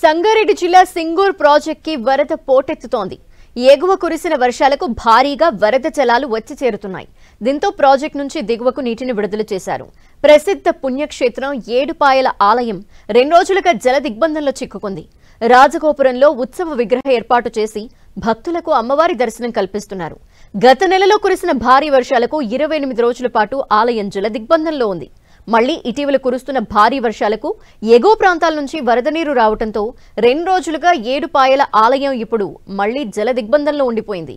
సంగారెడ్డి జిల్లా సింగూర్ ప్రాజెక్టుకి వరద పోటెత్తుతోంది. ఎగువ కురిసిన వర్షాలకు భారీగా వరద జలాలు వచ్చి చేరుతున్నాయి. దీంతో ప్రాజెక్టు నుంచి దిగువకు నీటిని విడుదల చేశారు. ప్రసిద్ధ పుణ్యక్షేత్రం ఏడుపాయల ఆలయం 2 రోజులుగా జల దిగ్బంధంలో చిక్కుకుంది. రాజగోపురంలో ఉత్సవ విగ్రహ ఏర్పాటు చేసి భక్తులకు అమ్మవారి దర్శనం కల్పిస్తున్నారు. గత నెలలో కురిసిన భారీ వర్షాలకు 28 రోజుల పాటు ఆలయం జల దిగ్బంధంలో ఉంది. మళ్లీ ఇటీవల కురుస్తున్న భారీ వర్షాలకు ఎగువ ప్రాంతాల నుంచి వరద నీరు రావడంతో 2 రోజులుగా ఏడుపాయల ఆలయం ఇప్పుడు మళ్లీ జల దిగ్బంధంలో ఉండిపోయింది.